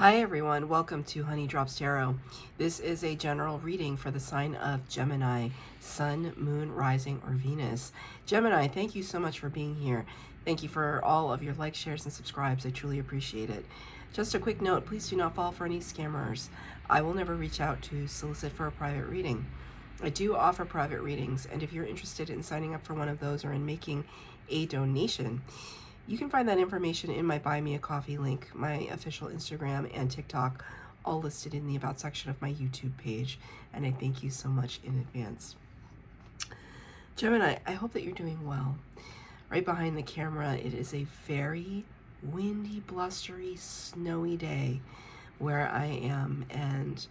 Hi everyone, welcome to Honey Drops Tarot. This is a general reading for the sign of Gemini, Sun, Moon, Rising, or Venus. Gemini, thank you so much for being here. Thank you for all of your likes, shares, and subscribes. I truly appreciate it. Just a quick note, please do not fall for any scammers. I will never reach out to solicit for a private reading. I do offer private readings, and if you're interested in signing up for one of those or in making a donation, you can find that information in my Buy Me a Coffee link, my official Instagram and TikTok, all listed in the About section of my YouTube page, and I thank you so much in advance. Gemini, I hope that you're doing well. Right behind the camera, it is a very windy, blustery, snowy day where I am, and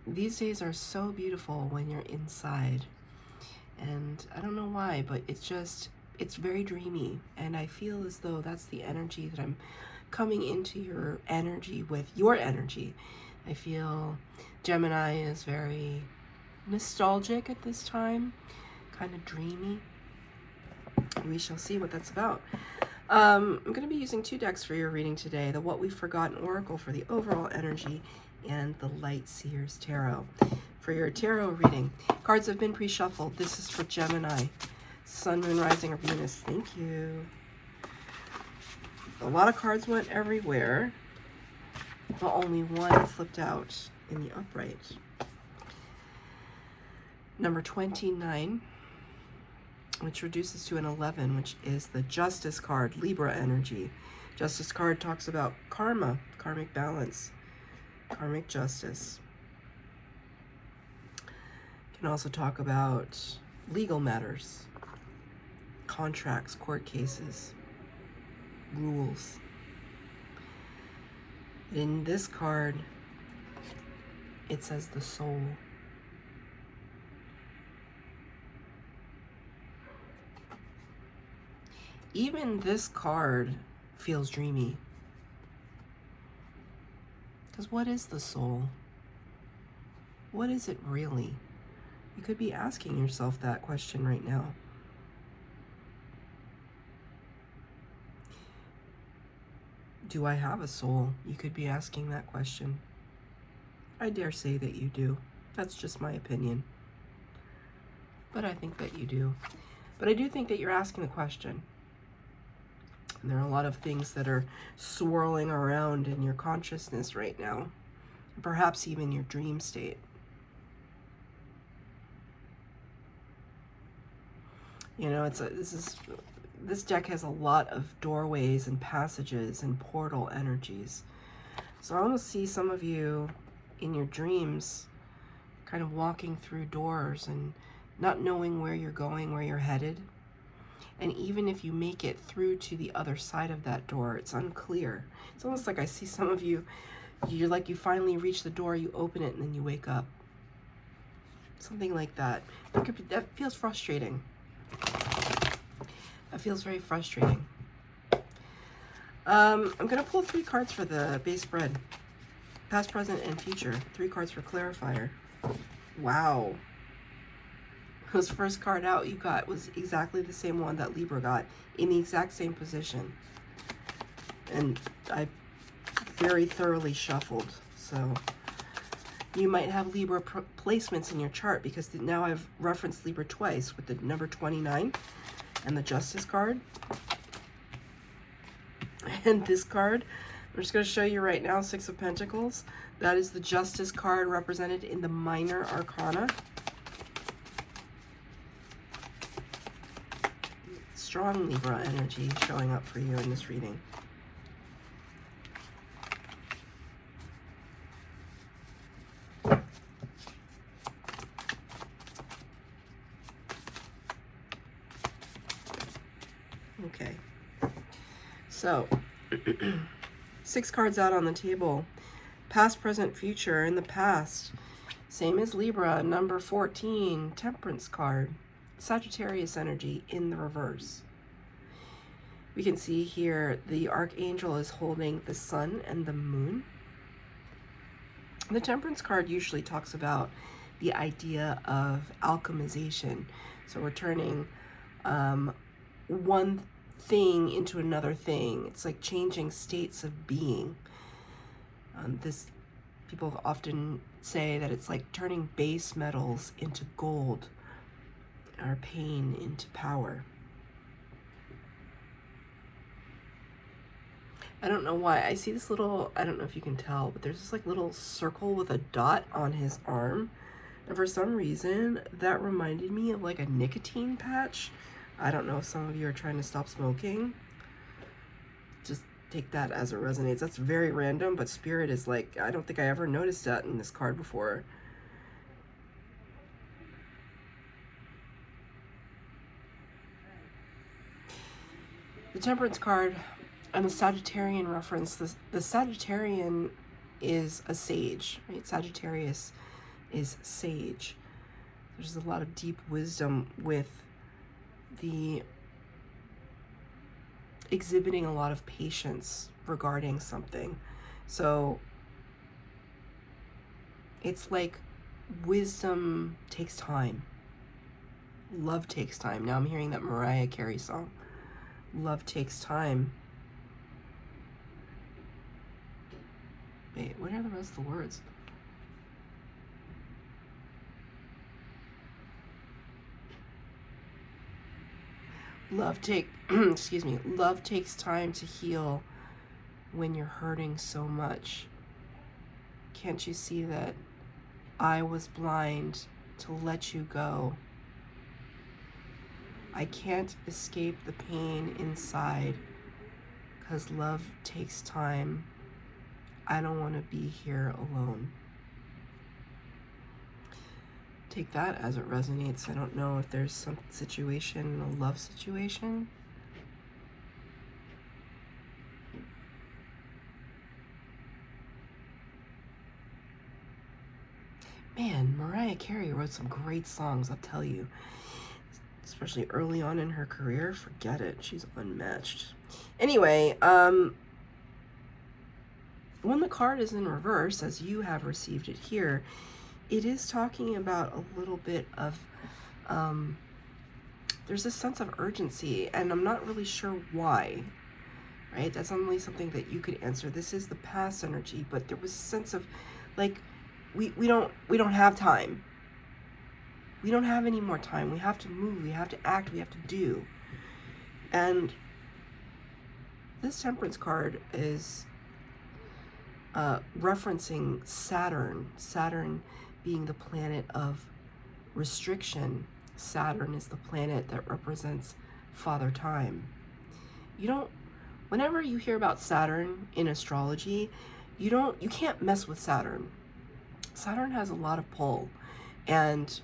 these days are so beautiful when you're inside, and I don't know why, but it's very dreamy, and I feel as though that's the energy that I'm coming into your energy with. Your energy. I feel Gemini is very nostalgic at this time, kind of dreamy. We shall see what that's about. I'm going to be using two decks for your reading today, the What We've Forgotten Oracle for the overall energy and the Light Seers Tarot for your tarot reading. Cards have been pre-shuffled. This is for Gemini, Sun, Moon, Rising, or Venus. Thank you. A lot of cards went everywhere, but only one flipped out in the upright. Number 29, which reduces to an 11, which is the Justice card, Libra energy. Justice card talks about karma, karmic balance, karmic justice. Can also talk about legal matters, contracts, court cases, rules. In this card, it says the soul. Even this card feels dreamy. Because what is the soul? What is it really? You could be asking yourself that question right now. Do I have a soul? You could be asking that question. I dare say that you do. That's just my opinion. But I think that you do. But I do think that you're asking the question. And there are a lot of things that are swirling around in your consciousness right now. Perhaps even your dream state. You know, this deck has a lot of doorways and passages and portal energies. So I almost see some of you in your dreams kind of walking through doors and not knowing where you're going, where you're headed. And even if you make it through to the other side of that door, it's unclear. It's almost like I see some of you, you're like you finally reach the door, you open it, and then you wake up. Something like that. That feels frustrating. That feels very frustrating. I'm going to pull 3 cards for the base spread. Past, present, and future. 3 cards for clarifier. Wow. This first card out you got was exactly the same one that Libra got in the exact same position. And I very thoroughly shuffled. So you might have Libra placements in your chart because now I've referenced Libra twice with the number 29. And the Justice card. And this card, I'm just going to show you right now, 6 of Pentacles. That is the Justice card represented in the Minor Arcana. Strong Libra energy showing up for you in this reading. Okay, so 6 cards out on the table. Past, present, future. In the past, same as Libra, number 14, Temperance card. Sagittarius energy in the reverse. We can see here the Archangel is holding the Sun and the Moon. The Temperance card usually talks about the idea of alchemization. So we're turning one thing into another thing. It's like changing states of being. This people often say that it's like turning base metals into gold, or pain into power. I don't know why. I see this little, I don't know if you can tell, but there's this like little circle with a dot on his arm. And for some reason, that reminded me of like a nicotine patch. I don't know if some of you are trying to stop smoking. Just take that as it resonates. That's very random, but Spirit is like, I don't think I ever noticed that in this card before. The Temperance card and the Sagittarian reference, the Sagittarian is a sage, right? Sagittarius is sage. There's a lot of deep wisdom with the exhibiting a lot of patience regarding something. So it's like wisdom takes time. Love takes time. Now I'm hearing that Mariah Carey song. Love takes time. Wait, what are the rest of the words? Excuse me. Love takes time to heal when you're hurting so much. Can't you see that I was blind to let you go? I can't escape the pain inside, 'cause love takes time. I don't want to be here alone. Take that as it resonates. I don't know if there's some situation, a love situation. Man, Mariah Carey wrote some great songs, I'll tell you. Especially early on in her career. Forget it. She's unmatched. Anyway, when the card is in reverse, as you have received it here, it is talking about a little bit of, there's a sense of urgency, and I'm not really sure why, right? That's only something that you could answer. This is the past energy, but there was a sense of, like, we don't have time. We don't have any more time. We have to move, we have to act, we have to do. And this Temperance card is referencing Saturn. Saturn being the planet of restriction. Saturn is the planet that represents Father Time. Whenever you hear about Saturn in astrology, you can't mess with Saturn. Saturn has a lot of pull, and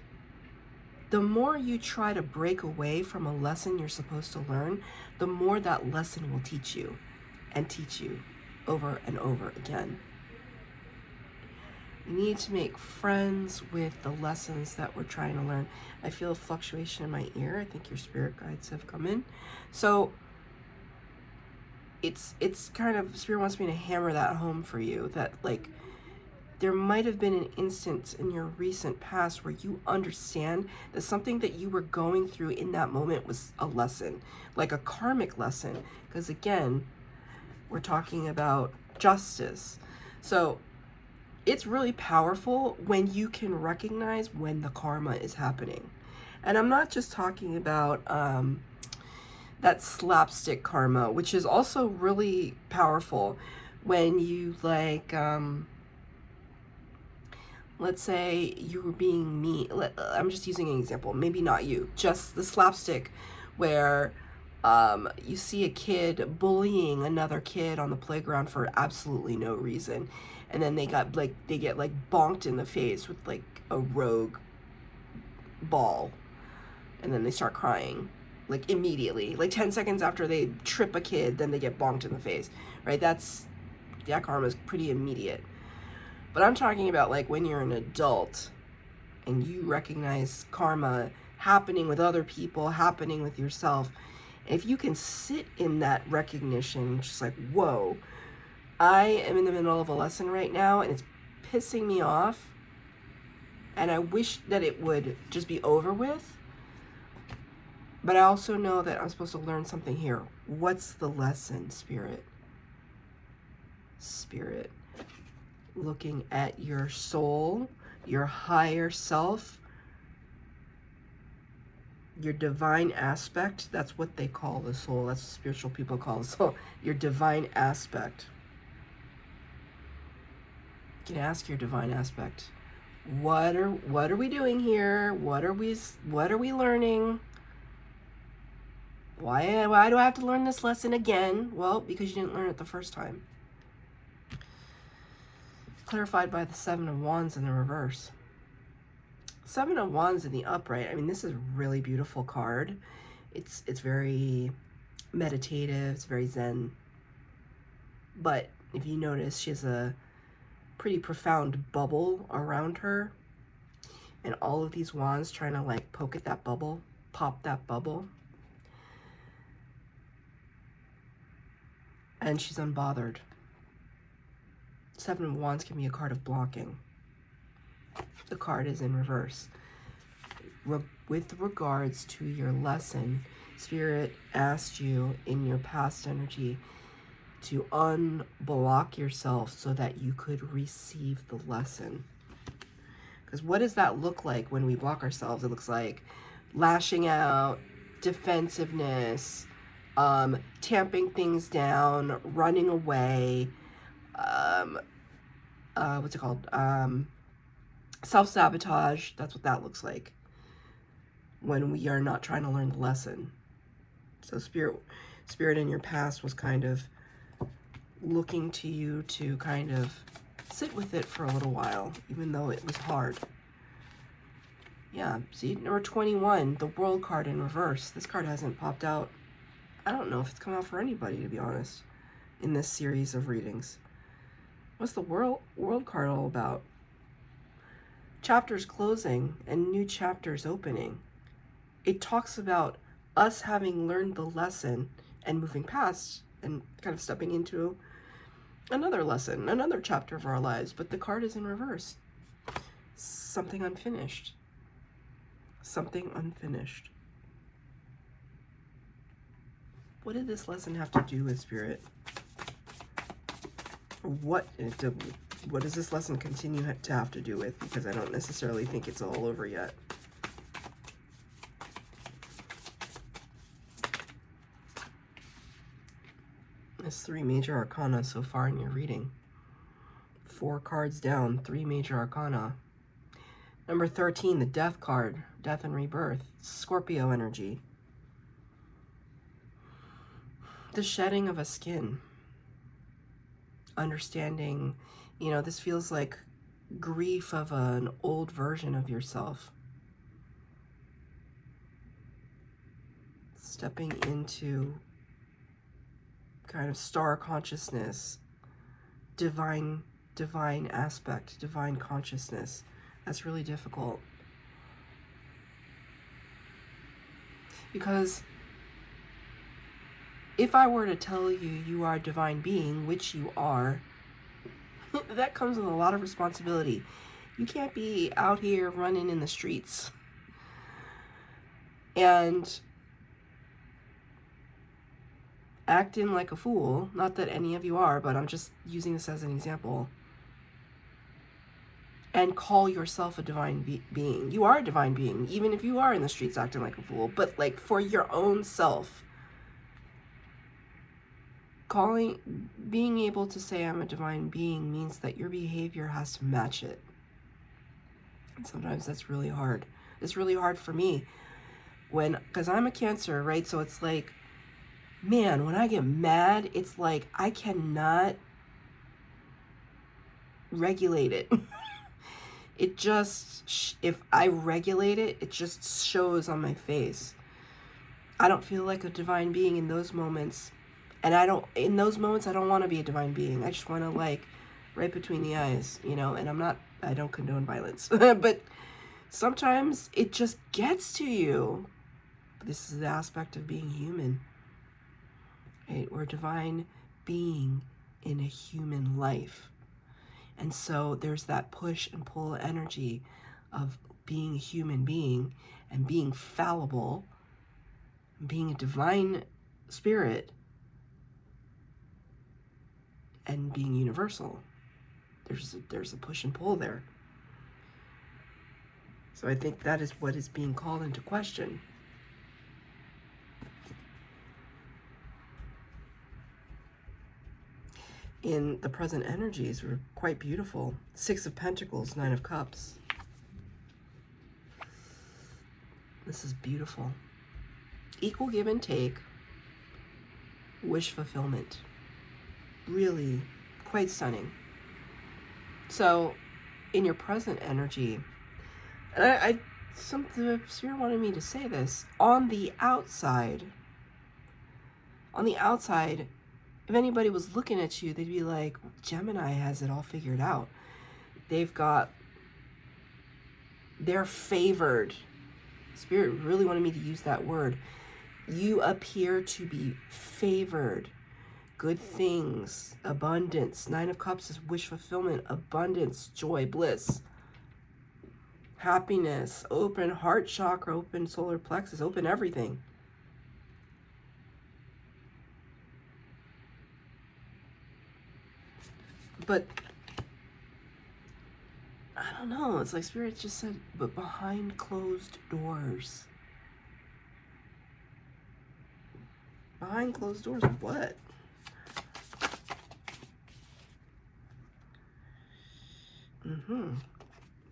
the more you try to break away from a lesson you're supposed to learn, the more that lesson will teach you, and teach you over and over again. We need to make friends with the lessons that we're trying to learn. I feel a fluctuation in my ear. I think your spirit guides have come in. So it's kind of, Spirit wants me to hammer that home for you, that like, there might have been an instance in your recent past where you understand that something that you were going through in that moment was a lesson, like a karmic lesson. Because again, we're talking about justice. So it's really powerful when you can recognize when the karma is happening. And I'm not just talking about that slapstick karma, which is also really powerful when you like, let's say you were being mean. I'm just using an example. Maybe not you. Just the slapstick where you see a kid bullying another kid on the playground for absolutely no reason. And then they get bonked in the face with like a rogue ball. And then they start crying. Like immediately. Like 10 seconds after they trip a kid, then they get bonked in the face. Right? That karma is pretty immediate. But I'm talking about like when you're an adult and you recognize karma happening with other people, happening with yourself. If you can sit in that recognition, just like, whoa, I am in the middle of a lesson right now and it's pissing me off. And I wish that it would just be over with. But I also know that I'm supposed to learn something here. What's the lesson, Spirit? Spirit. looking at your soul, your higher self, your divine aspect. That's what they call the soul. That's what spiritual people call the soul. Your divine aspect. You can ask your divine aspect, what are we doing here? What are we learning? Why do I have to learn this lesson again? Well, because you didn't learn it the first time. Clarified by the Seven of Wands in the reverse. Seven of Wands in the upright. I mean, this is a really beautiful card. It's very meditative. It's very zen. But if you notice, she has a pretty profound bubble around her. And all of these wands trying to like poke at that bubble, pop that bubble. And she's unbothered. Seven of Wands can be a card of blocking. The card is in reverse. With regards to your lesson, Spirit asked you in your past energy to unblock yourself so that you could receive the lesson. Because what does that look like when we block ourselves? It looks like lashing out, defensiveness, tamping things down, running away, what's it called? Self-sabotage. That's what that looks like when we are not trying to learn the lesson. So spirit in your past was kind of looking to you to kind of sit with it for a little while, even though it was hard. Yeah, see, number 21, the World card in reverse. This card hasn't popped out. I don't know if it's come out for anybody, to be honest, in this series of readings. What's the World card all about? Chapters closing and new chapters opening. It talks about us having learned the lesson and moving past and kind of stepping into another lesson, another chapter of our lives, but the card is in reverse. Something unfinished. Something unfinished. What did this lesson have to do with Spirit? What does this lesson continue to have to do with? Because I don't necessarily think it's all over yet. There's 3 major arcana so far in your reading. 4 cards down, 3 major arcana. Number 13, the Death card, Death and Rebirth, Scorpio energy. The shedding of a skin. Understanding, you know, this feels like grief of an old version of yourself. Stepping into kind of star consciousness, divine aspect, divine consciousness. That's really difficult. Because if I were to tell you you are a divine being, which you are, that comes with a lot of responsibility. You can't be out here running in the streets and acting like a fool. Not that any of you are, but I'm just using this as an example. And call yourself a divine being. You are a divine being, even if you are in the streets acting like a fool. But like for your own self, being able to say I'm a divine being means that your behavior has to match it. And sometimes that's really hard. It's really hard for me because I'm a Cancer, right? So it's like, man, when I get mad, it's like I cannot regulate it. It just, if I regulate it, it just shows on my face. I don't feel like a divine being in those moments. And in those moments, I don't want to be a divine being. I just want to like right between the eyes, you know, and I don't condone violence, but sometimes it just gets to you. This is the aspect of being human, right? We're a divine being in a human life. And so there's that push and pull energy of being a human being and being fallible, being a divine spirit, and being universal. there's a push and pull there. So I think that is what is being called into question. In the present energies were quite beautiful. 6 of Pentacles, 9 of Cups. This is beautiful. Equal give and take. Wish fulfillment. Really quite stunning. So in your present energy, and the Spirit wanted me to say this, on the outside, if anybody was looking at you, they'd be like, Gemini has it all figured out. They're favored. Spirit really wanted me to use that word. You appear to be favored. Good things, abundance. 9 of Cups is wish fulfillment, abundance, joy, bliss, happiness, open heart chakra, open solar plexus, open everything. But I don't know, it's like Spirit just said, but behind closed doors. Behind closed doors, what?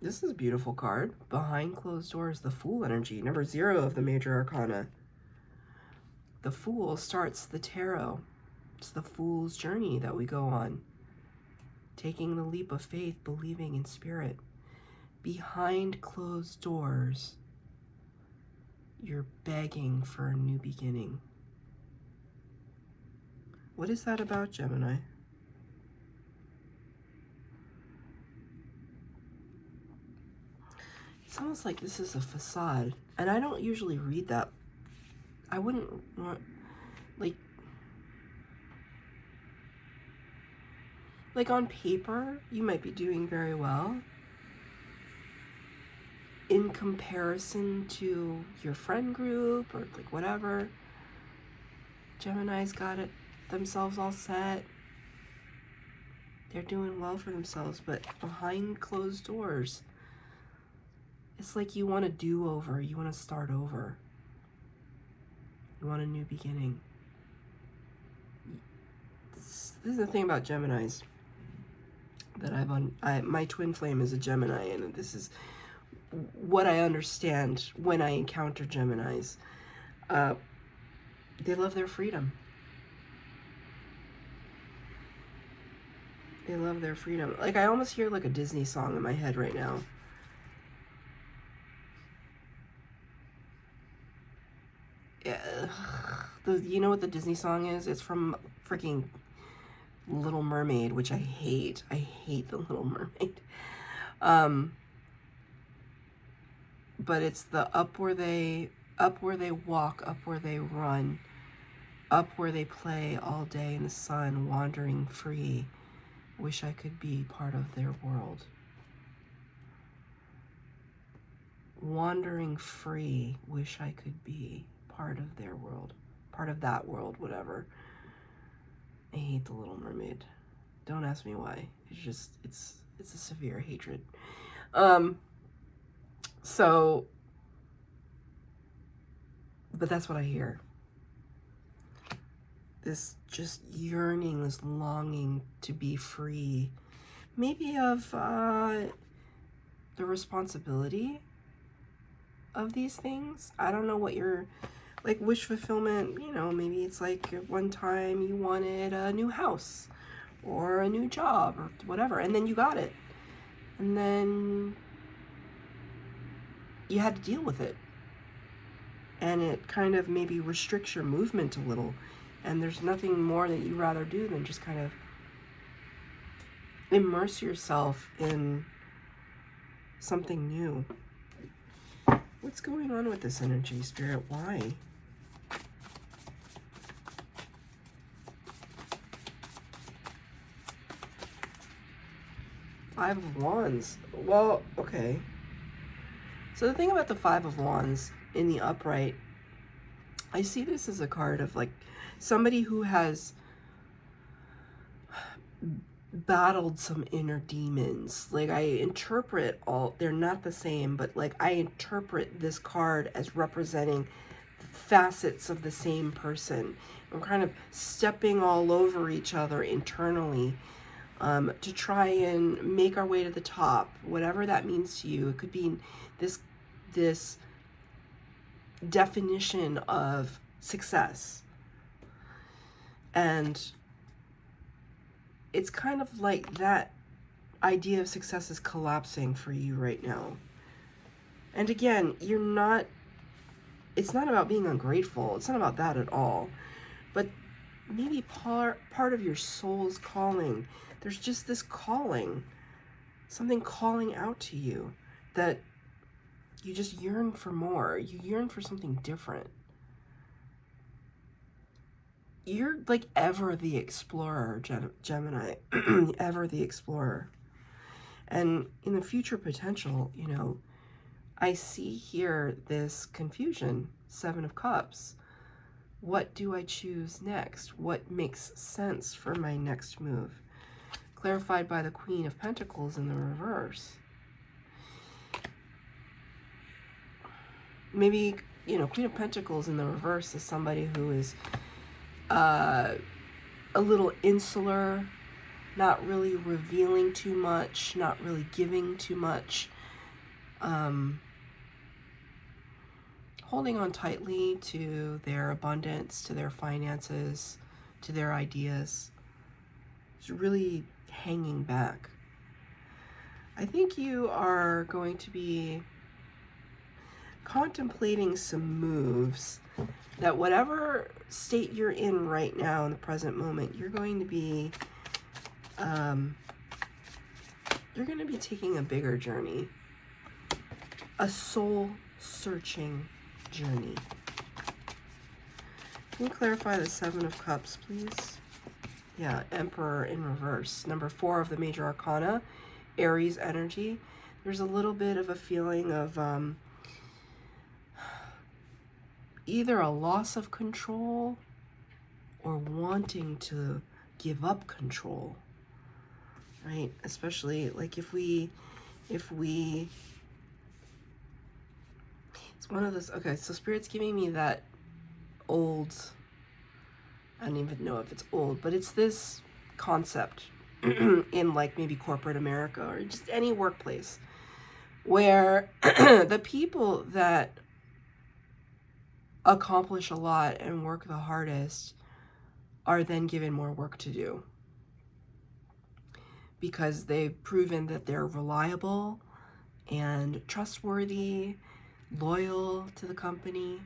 This is a beautiful card. Behind closed doors, the Fool energy, number 0 of the major arcana. The Fool starts the tarot. It's the Fool's journey that we go on. Taking the leap of faith, believing in Spirit. Behind closed doors, you're begging for a new beginning. What is that about, Gemini? It's almost like this is a facade. And I don't usually read that. I wouldn't want, like on paper, you might be doing very well. In comparison to your friend group or like whatever, Gemini's got it themselves all set. They're doing well for themselves, but behind closed doors, it's like you want a do-over. You want to start over. You want a new beginning. This is the thing about Geminis that my twin flame is a Gemini, and this is what I understand when I encounter Geminis. They love their freedom. They love their freedom. Like, I almost hear like a Disney song in my head right now. Yeah, you know what the Disney song is? It's from freaking Little Mermaid, which I hate. I hate the Little Mermaid. But it's the up where they walk, up where they run, up where they play all day in the sun, wandering free. Wish I could be part of their world. Wandering free, wish I could be part of their world, part of that world, whatever. I hate the Little Mermaid. Don't ask me why. It's just, it's a severe hatred. So, but that's what I hear. This just yearning, this longing to be free, maybe of the responsibility of these things. I don't know what your, like, wish fulfillment, you know, maybe it's like at one time you wanted a new house or a new job or whatever, and then you got it. And then you had to deal with it. And it kind of maybe restricts your movement a little. And there's nothing more that you'd rather do than just kind of immerse yourself in something new. What's going on with this energy, Spirit? Why? Five of Wands. Well, okay. So the thing about the Five of Wands in the upright, I see this as a card of like somebody who has battled some inner demons. Like, I interpret they're not the same, but like I interpret this card as representing facets of the same person. I'm kind of stepping all over each other internally, to try and make our way to the top, whatever that means to you. It could be this definition of success. And it's kind of like that idea of success is collapsing for you right now. And again, it's not about being ungrateful. It's not about that at all. But maybe part of your soul's calling, there's just this calling, something calling out to you that you just yearn for more. You yearn for something different. You're like ever the explorer, Gemini, ever the explorer. And in the future potential, you know, I see here this confusion, 7 of Cups. What do I choose next? What makes sense for my next move? Clarified by the Queen of Pentacles in the reverse. Maybe, you know, Queen of Pentacles in the reverse is somebody who is a little insular, not really revealing too much, not really giving too much, holding on tightly to their abundance, to their finances, to their ideas. It's really hanging back. I think you are going to be contemplating some moves that whatever state you're in right now in the present moment, you're going to be taking a bigger journey, a soul-searching journey. Can you clarify the 7 of Cups, please? Yeah, Emperor in reverse. Number 4 of the major arcana, Aries energy. There's a little bit of a feeling of either a loss of control or wanting to give up control, right? Especially like if we it's one of those, okay, so Spirit's giving me that old, I don't even know if it's old, but it's this concept in like maybe corporate America or just any workplace where the people that accomplish a lot and work the hardest are then given more work to do because they've proven that they're reliable and trustworthy, loyal to the company.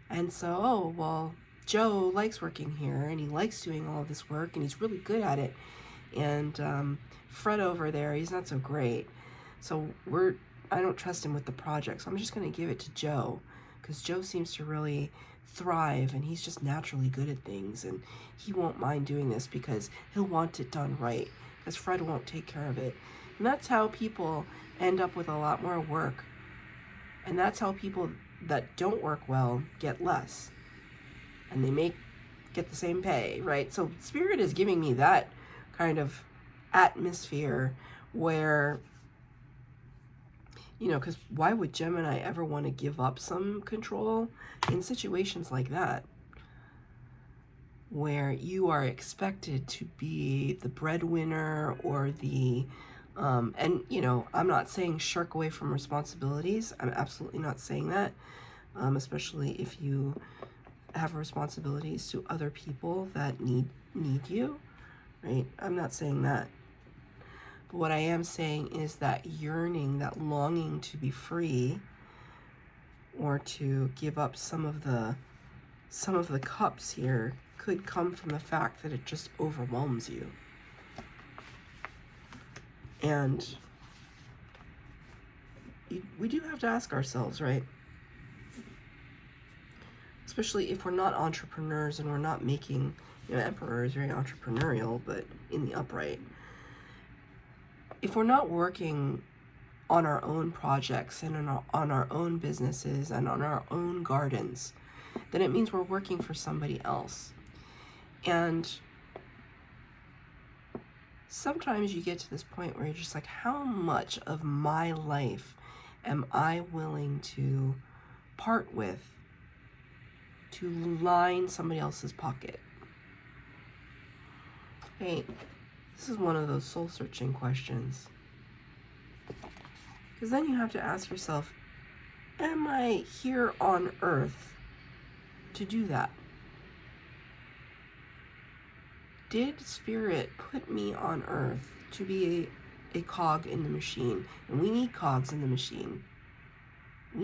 And so, oh, well, Joe likes working here and he likes doing all of this work and he's really good at it. And Fred over there, he's not so great. So I don't trust him with the project. So I'm just going to give it to Joe because Joe seems to really thrive and he's just naturally good at things. And he won't mind doing this because he'll want it done right because Fred won't take care of it. And that's how people end up with a lot more work. And that's how people that don't work well get less. And they get the same pay, right? So Spirit is giving me that kind of atmosphere where, you know, because why would Gemini ever want to give up some control in situations like that? Where you are expected to be the breadwinner or the, and, you know, I'm not saying shirk away from responsibilities. I'm absolutely not saying that, especially if you have responsibilities to other people that need you, right? I'm not saying that. But what I am saying is that yearning, that longing to be free or to give up some of the cups here could come from the fact that it just overwhelms you. And we do have to ask ourselves, right? Especially if we're not entrepreneurs and we're not making, you know, Emperor is very entrepreneurial, but in the upright. If we're not working on our own projects and on our own businesses and on our own gardens, then it means we're working for somebody else. And sometimes you get to this point where you're just like, how much of my life am I willing to part with to line somebody else's pocket? Hey, this is one of those soul-searching questions. Because then you have to ask yourself, am I here on earth to do that? Did Spirit put me on earth to be a cog in the machine? And we need cogs in the machine. We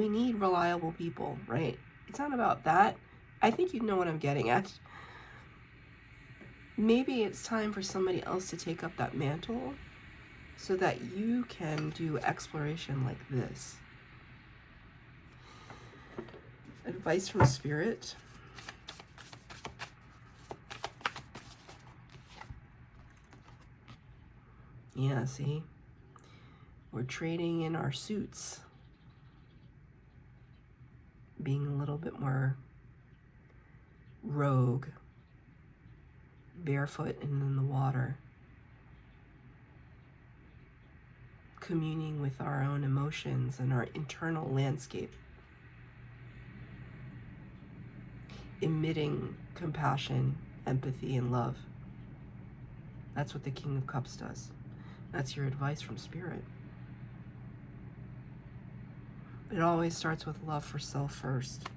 need reliable people, right? It's not about that. I think you know what I'm getting at. Maybe it's time for somebody else to take up that mantle so that you can do exploration like this. Advice from Spirit. Yeah, see? We're trading in our suits. Being a little bit more rogue. Barefoot and in the water. Communing with our own emotions and our internal landscape. Emitting compassion, empathy, and love. That's what the King of Cups does. That's your advice from Spirit. It always starts with love for self first.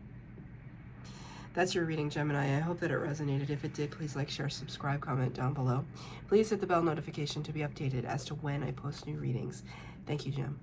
That's your reading, Gemini. I hope that it resonated. If it did, please like, share, subscribe, comment down below. Please hit the bell notification to be updated as to when I post new readings. Thank you, Gem.